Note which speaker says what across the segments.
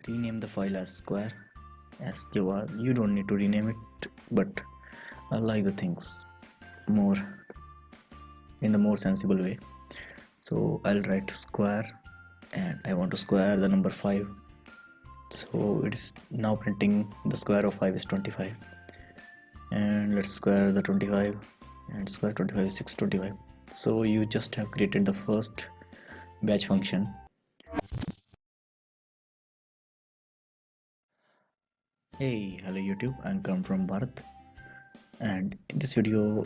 Speaker 1: rename the file as square as you don't need to rename it, but I like the things more in the more sensible way. So I'll write square and I want to square the number 5. So it's now printing the square of 5 is 25, and let's square the 25, and square 25 is 625. So you just have created the first batch function. Hey, hello YouTube, I'm come from Bharat, and in this video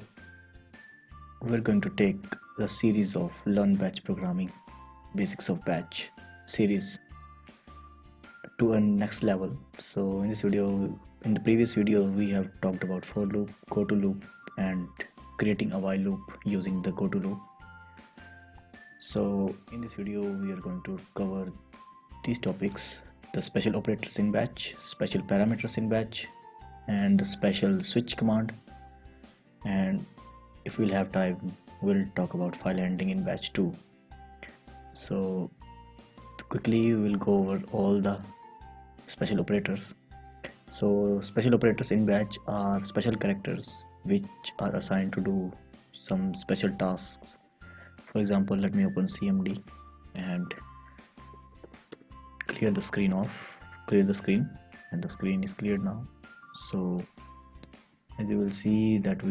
Speaker 1: we're going to take the series of Learn Batch Programming Basics of Batch series to a next level. So in this video, in the previous video, we have talked about for loop, go to loop, and creating a while loop using the go to loop. So in this video we are going to cover these topics: the special operators in batch, special parameters in batch, and the special switch command. And if we'll have time, we'll talk about file handling in batch too. So quickly we'll go over all the special operators. So special operators in batch are special characters which are assigned to do some special tasks. For example, let me open CMD and clear the screen, and the screen is cleared now. So as you will see that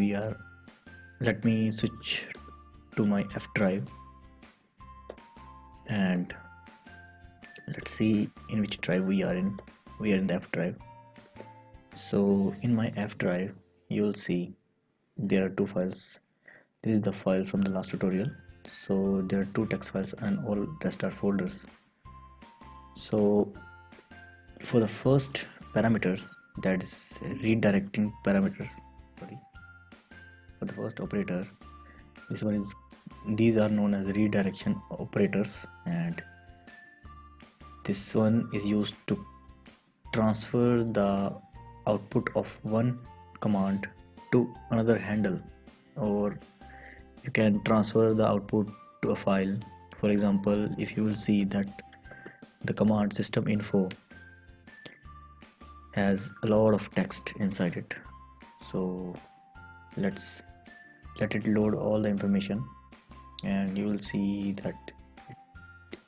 Speaker 1: let me switch to my F drive and let's see in which drive we are in. We are in the F drive. So in my F drive you will see there are two files. This is the file from the last tutorial. So there are two text files and all rest are folders. So for the first parameters, that is redirecting parameters, for the first operator, these are known as redirection operators, and this one is used to transfer the output of one command to another handle, or you can transfer the output to a file. For example, if you will see that the command system info has a lot of text inside it, so let's let it load all the information, and you will see that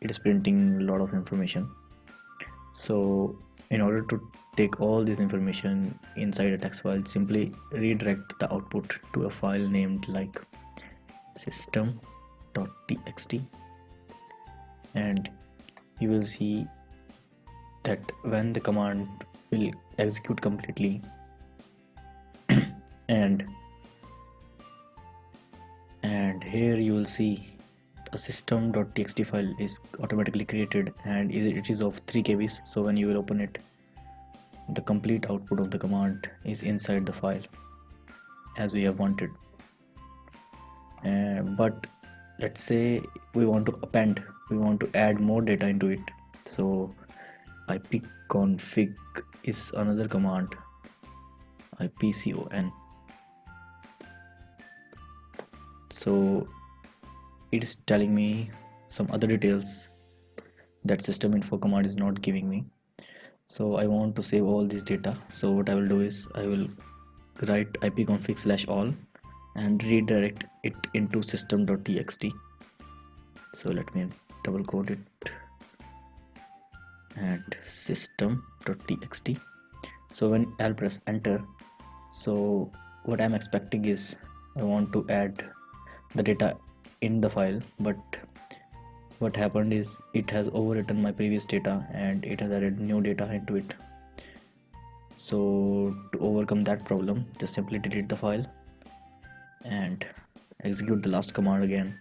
Speaker 1: it is printing a lot of information. So in order to take all this information inside a text file, simply redirect the output to a file named like system.txt, and you will see that when the command will execute completely and here you will see a system.txt file is automatically created, and it is of 3 kbs. So when you will open it, the complete output of the command is inside the file as we have wanted. But let's say we want to add more data into it. So ipconfig is another command, ipcon. So it is telling me some other details that system info command is not giving me. So I want to save all this data. So what I will do is I will write ipconfig/all and redirect it into system.txt. So let me double code it and system.txt. So when I'll press enter, so what I'm expecting is I want to add the data in the file, but what happened is it has overwritten my previous data and it has added new data into it. So to overcome that problem, just simply delete the file and execute the last command again.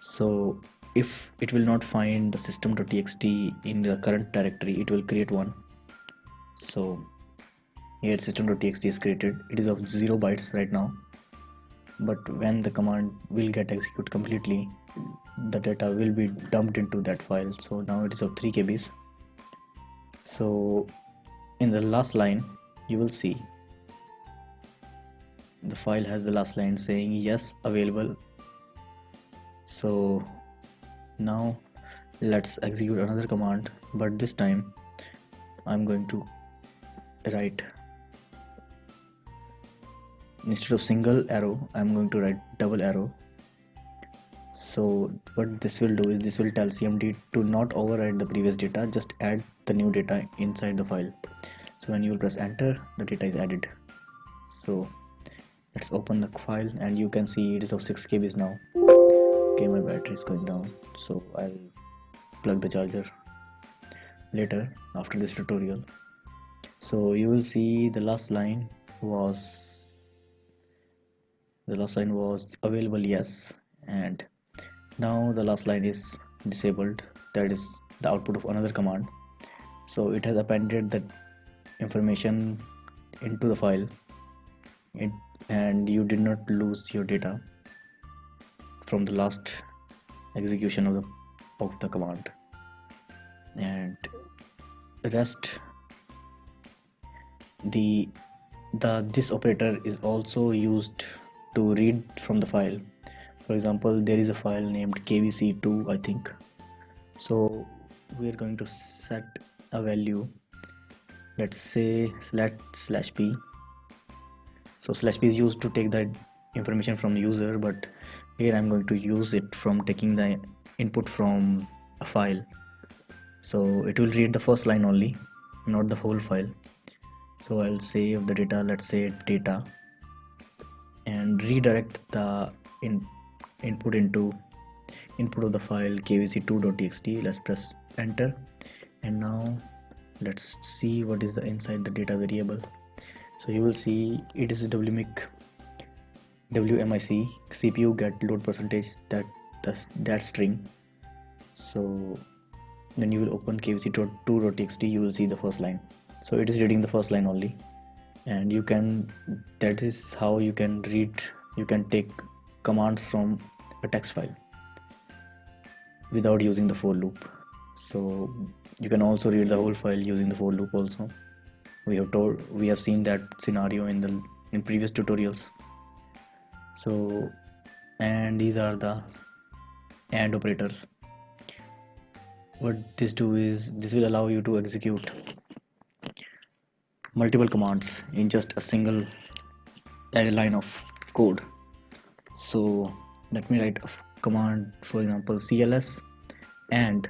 Speaker 1: So if it will not find the system.txt in the current directory, it will create one. So here system.txt is created. It is of 0 bytes right now, but when the command will get executed completely, the data will be dumped into that file. So now it is of 3 kbs. So in the last line you will see the file has the last line saying yes available. So now Let's execute another command, but this time I'm going to write, instead of single arrow, I'm going to write double arrow. So what this will do is this will tell CMD to not overwrite the previous data, just add the new data inside the file. So when you will press enter, the data is added. So let's open the file and you can see it is of 6 KBs now. Okay, my battery is going down, so I'll plug the charger later after this tutorial. So you will see the last line was available, yes, and now the last line is disabled, that is the output of another command. So it has appended the information into the file, and you did not lose your data from the last execution of the command. And rest, this operator is also used to read from the file. For example, there is a file named kvc2, I think. So we are going to set a value, let's say /p. So /p is used to take the information from the user, but here I'm going to use it from taking the input from a file. So it will read the first line only, not the whole file. So I'll save the data, let's say data, and redirect the input into input of the file kvc2.txt. Let's press enter, and now let's see what is the inside the data variable. So you will see it is wmic CPU get load percentage, that string. So when you will open kvc2.txt, you will see the first line. So it is reading the first line only, and that is how you can take commands from a text file without using the for loop. So you can also read the whole file using the for loop also. We have seen that scenario in previous tutorials. So, and these are the AND operators. What this do is this will allow you to execute multiple commands in just a single line of code. So let me write a command, for example cls and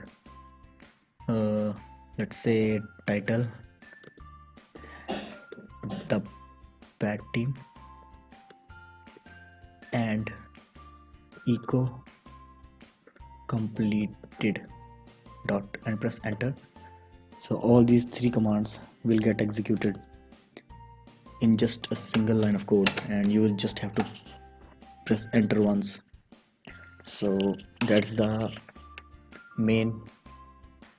Speaker 1: let's say title TheBATeam and echo completed dot, and press enter. So all these 3 commands will get executed in just a single line of code, and you will just have to press enter once. So that's the main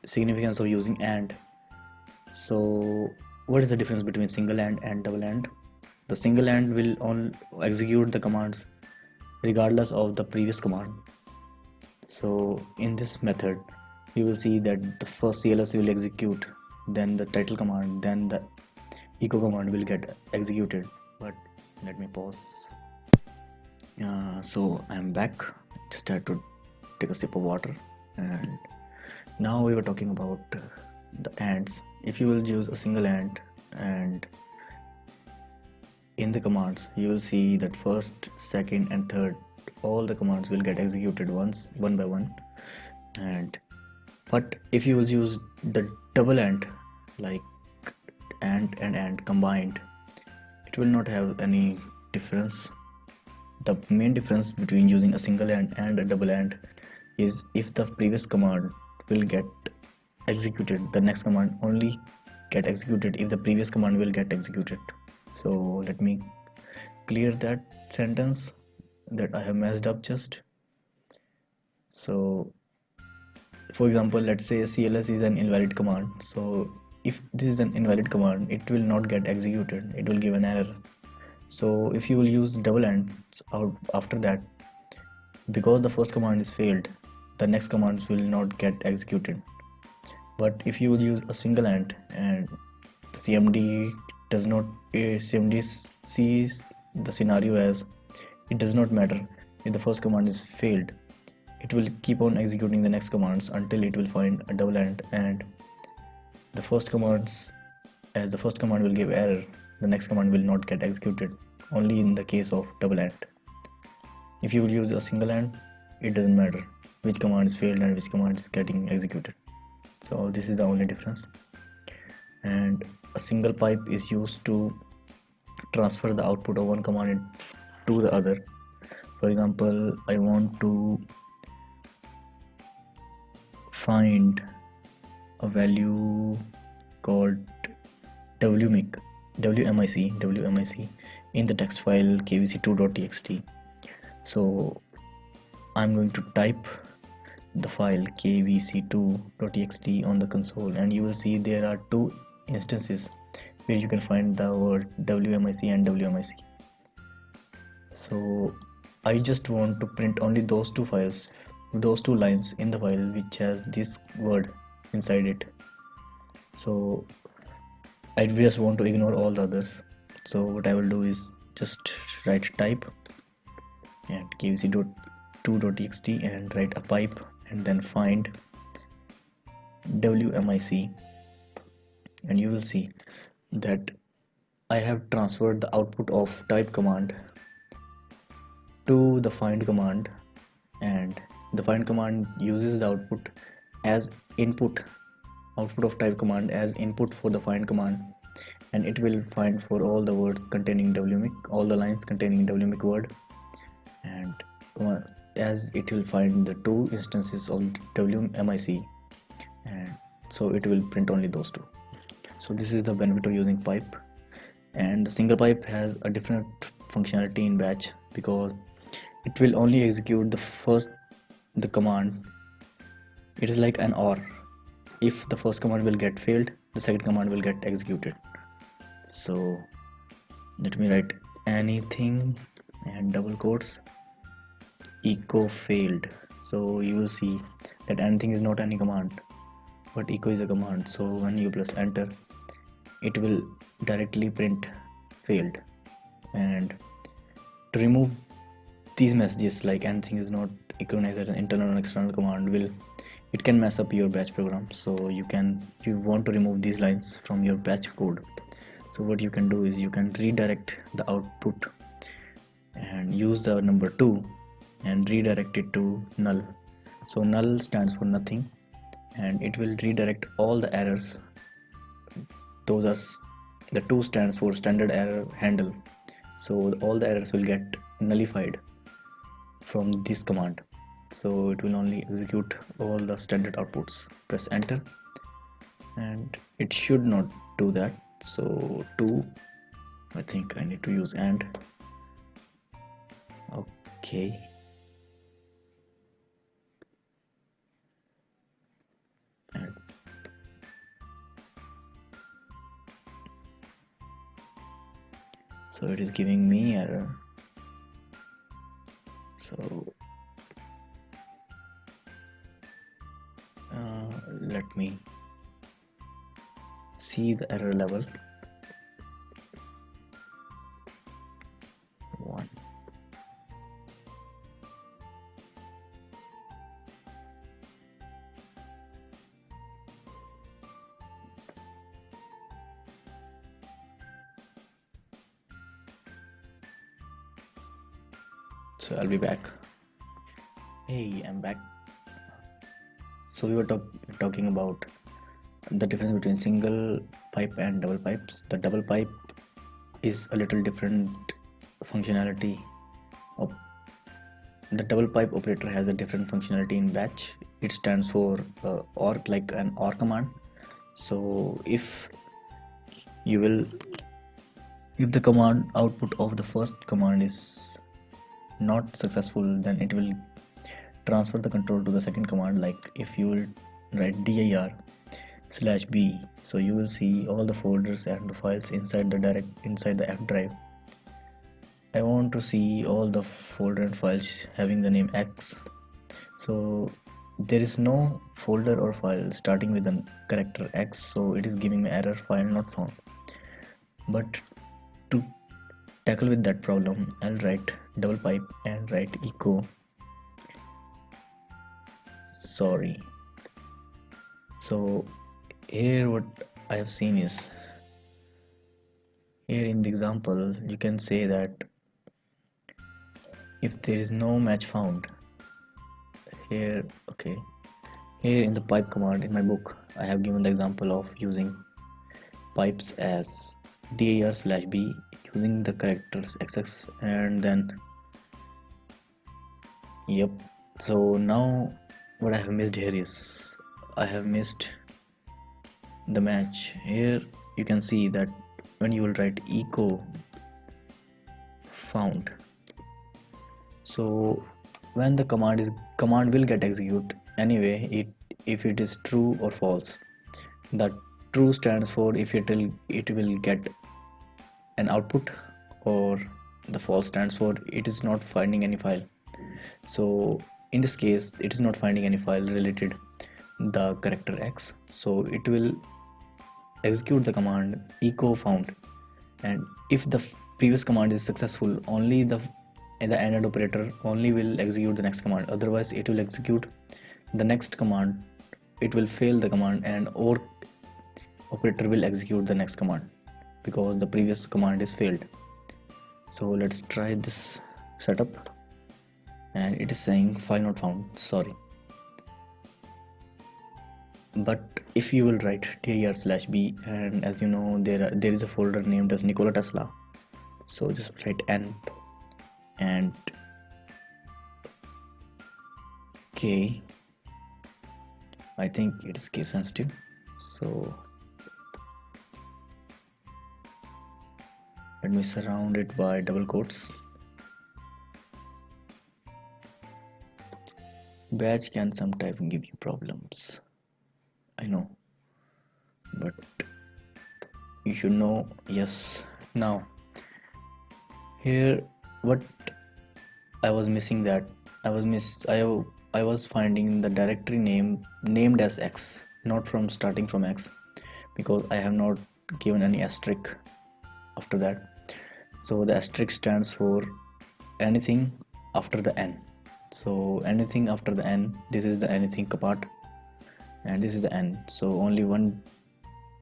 Speaker 1: significance of using AND. So what is the difference between single AND and double AND? The single AND will execute the commands regardless of the previous command. So in this method you will see that the first CLS will execute, then the title command, then the echo command will get executed. But let me pause. So I'm back, just had to take a sip of water. And now we were talking about the ANDs. If you will use a single AND, and in the commands you will see that first, second and third, all the commands will get executed one by one. But if you will use the double AND, like AND and AND combined, it will not have any difference. The main difference between using a single AND and a double AND is if the previous command will get executed, the next command only get executed if the previous command will get executed. So let me clear that sentence that I have messed up just. So for example, let's say cls is an invalid command. So if this is an invalid command, it will not get executed, it will give an error. So if you will use double ANDs after that, because the first command is failed, the next commands will not get executed. But if you will use a single AND, and the CMD sees the scenario as it does not matter if the first command is failed, it will keep on executing the next commands until it will find a double end, and the first commands, as the first command will give error, the next command will not get executed, only in the case of double end. If you will use a single end, it doesn't matter which command is failed and which command is getting executed. So this is the only difference. And a single pipe is used to transfer the output of one command to the other. For example, I want to find a value called wmic in the text file kvc2.txt. So I'm going to type the file kvc2.txt on the console, and you will see there are two instances where you can find the word wmic and wmic. So I just want to print only those two files, those two lines in the file which has this word inside it. So I just want to ignore all the others. So what I will do is just write type and kvc2.txt and write a pipe and then find wmic, and you will see that I have transferred the output of type command to the find command, and the find command uses the output as input, output of type command as input for the find command, and it will find for all the words containing wmic, all the lines containing wmic word, and as it will find the two instances of wmic, and so it will print only those two. So this is the benefit of using pipe. And the single pipe has a different functionality in batch because it will only execute the command. It is like an OR. If the first command will get failed, the second command will get executed. So let me write anything and double quotes echo failed. So you will see that anything is not any command, but echo is a command. So when you press enter, it will directly print failed. And to remove these messages like anything is not recognized as an internal or external command, it can mess up your batch program. So you want to remove these lines from your batch code. So what you can do is you can redirect the output and use the number 2 and redirect it to null. So null stands for nothing, and it will redirect all the errors. Those are the 2 stands for standard error handle. So all the errors will get nullified from this command. So it will only execute all the standard outputs. Press enter, and it should not do that. So 2, I think I need to use AND. Okay. And so it is giving me error. So let me see the error level. 1. So I'll be back. Hey, I'm back. So we were talking about the difference between single pipe and double pipes. The double pipe is a little different functionality. The double pipe operator has a different functionality in batch. It stands for OR, like an OR command. So if the command output of the first command is not successful, then it will transfer the control to the second command. Like if you will write dir/b, so you will see all the folders and the files inside the F drive. I want to see all the folder and files having the name X. So there is no folder or file starting with the character X, so it is giving me error, file not found. But to tackle with that problem, I'll write double pipe and write echo sorry. So here what I have seen is, here in the example you can say that if there is no match found here, okay, here in the pipe command in my book I have given the example of using pipes as dir/b using the characters xx, and then yep. So now what I have missed here is I have missed the match. Here you can see that when you will write echo found, so when the command will get executed anyway, if it is true or false. The true stands for if it will get an output, or the false stands for it is not finding any file. So in this case it is not finding any file related the character x, so it will execute the command echo found, and if the previous command is successful, only the AND operator only will execute the next command, otherwise it will execute the next command, it will fail the command, and OR operator will execute the next command because the previous command is failed. So let's try this setup, and it is saying file not found, sorry. But if you will write dir/b, and as you know there is a folder named as Nikola Tesla, so just write n and k, I think it is case sensitive, so let me surround it by double quotes. Batch can sometimes give you problems, I know, but you should know. Yes. Now here what I was missing, that I was finding the directory name named as x, not from starting from x, because I have not given any asterisk after that. So the asterisk stands for anything after the n. So anything after the n, this is the anything part, and this is the n. So only one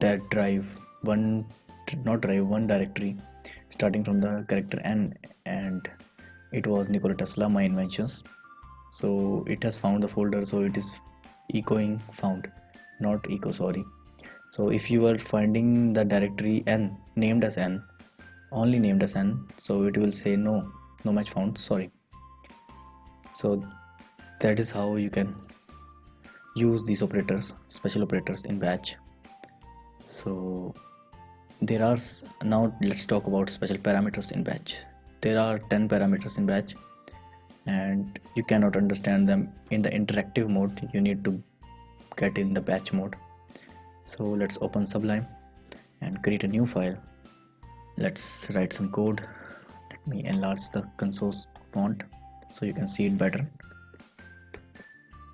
Speaker 1: one directory starting from the character n, and it was Nikola Tesla, my inventions. So it has found the folder, so it is echoing found, not echo, sorry. So if you are finding the directory n named as n, only named as n, so it will say no match found, sorry. So that is how you can use these operators, special operators in batch. So there are, now let's talk about special parameters in batch. There are 10 parameters in batch, and you cannot understand them in the interactive mode, you need to get in the batch mode. So let's open Sublime and create a new file. Let's write some code. Let me enlarge the console font so you can see it better.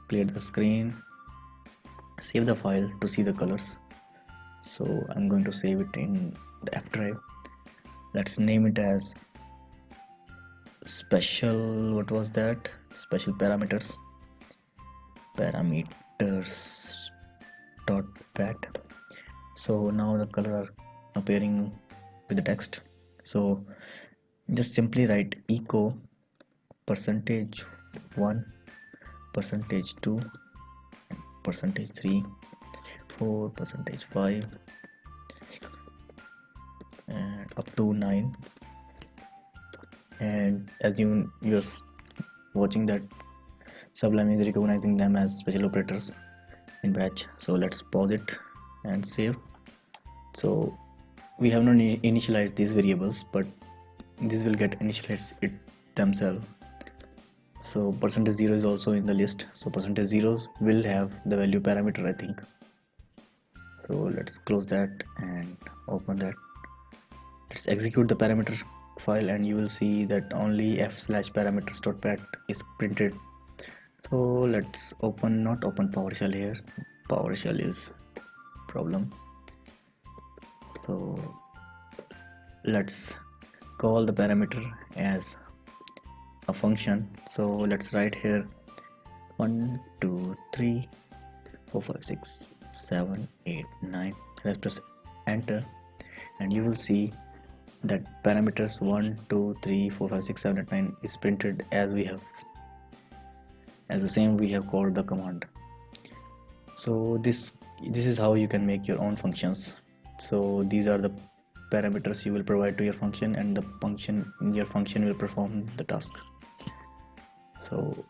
Speaker 1: Clear the screen, save the file to see the colors. So I'm going to save it in the F drive. Let's name it as special, what was that, special parameters dot bat. So now the color are appearing with the text. So just simply write echo %1, %2, %3, 4, %5, and up to 9. And as you're watching that Sublime is recognizing them as special operators in batch. So let's pause it and save. So we have not initialized these variables, but this will get initialized it themselves. So %0 is also in the list, so %0 will have the value parameter, I think. So let's close that and open that. Let's execute the parameter file, and you will see that only f/parameters.bat is printed. So let's not open PowerShell here. PowerShell is problem. So let's call the parameter as a function. So let's write here 1 2 3 4 5 6 7 8 9. Let's press enter and you will see that parameters 1 2 3 4 5 6 7 8 9 is printed as the same we have called the command. So this is how you can make your own functions. So these are the parameters you will provide to your function, and your function will perform the task. So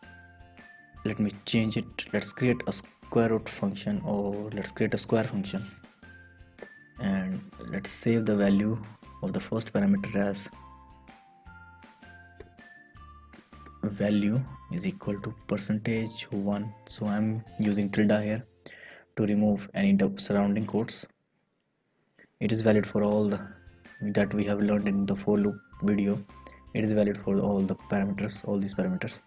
Speaker 1: let me change it. Let's create a square root function, or let's create a square function, and let's save the value of the first parameter as value is equal to %1. So I'm using tilde here to remove any surrounding quotes. It is valid for all that we have learned in the for loop video. It is valid for all these parameters.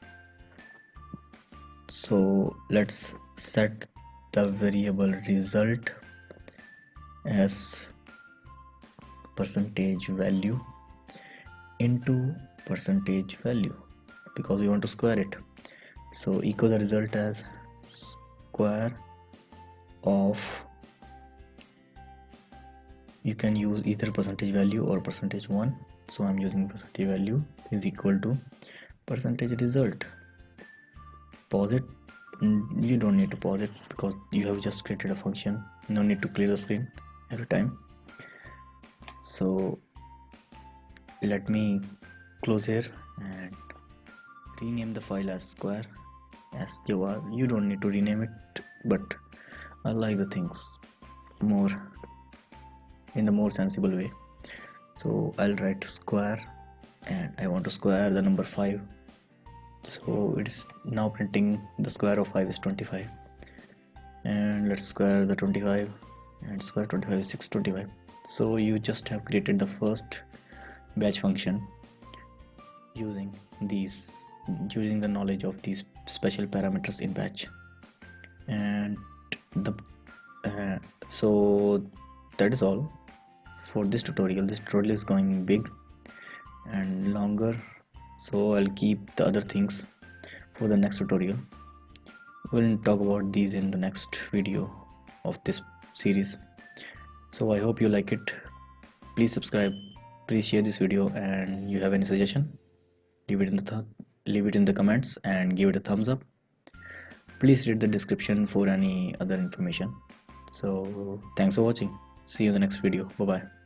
Speaker 1: So let's set the variable result as %value into %value because we want to square it. So echo the result as square of, you can use either %value or %1. So I'm using %value is equal to %result. Pause it. You don't need to pause it because you have just created a function. No need to clear the screen every time. So let me close here and rename the file as square sqr. You don't need to rename it, but I like the things more in the more sensible way. So I'll write square and I want to square the number 5. So it is now printing the square of 5 is 25, and let's square the 25, and square 25 is 625. So you just have created the first batch function using the knowledge of these special parameters in batch. And so that is all for this tutorial. This tutorial is going big and longer, so I'll keep the other things for the next tutorial. We'll talk about these in the next video of this series. So I hope you like it. Please subscribe, please share this video, and you have any suggestion, leave it in the comments and give it a thumbs up. Please read the description for any other information. So thanks for watching. See you in the next video. Bye bye.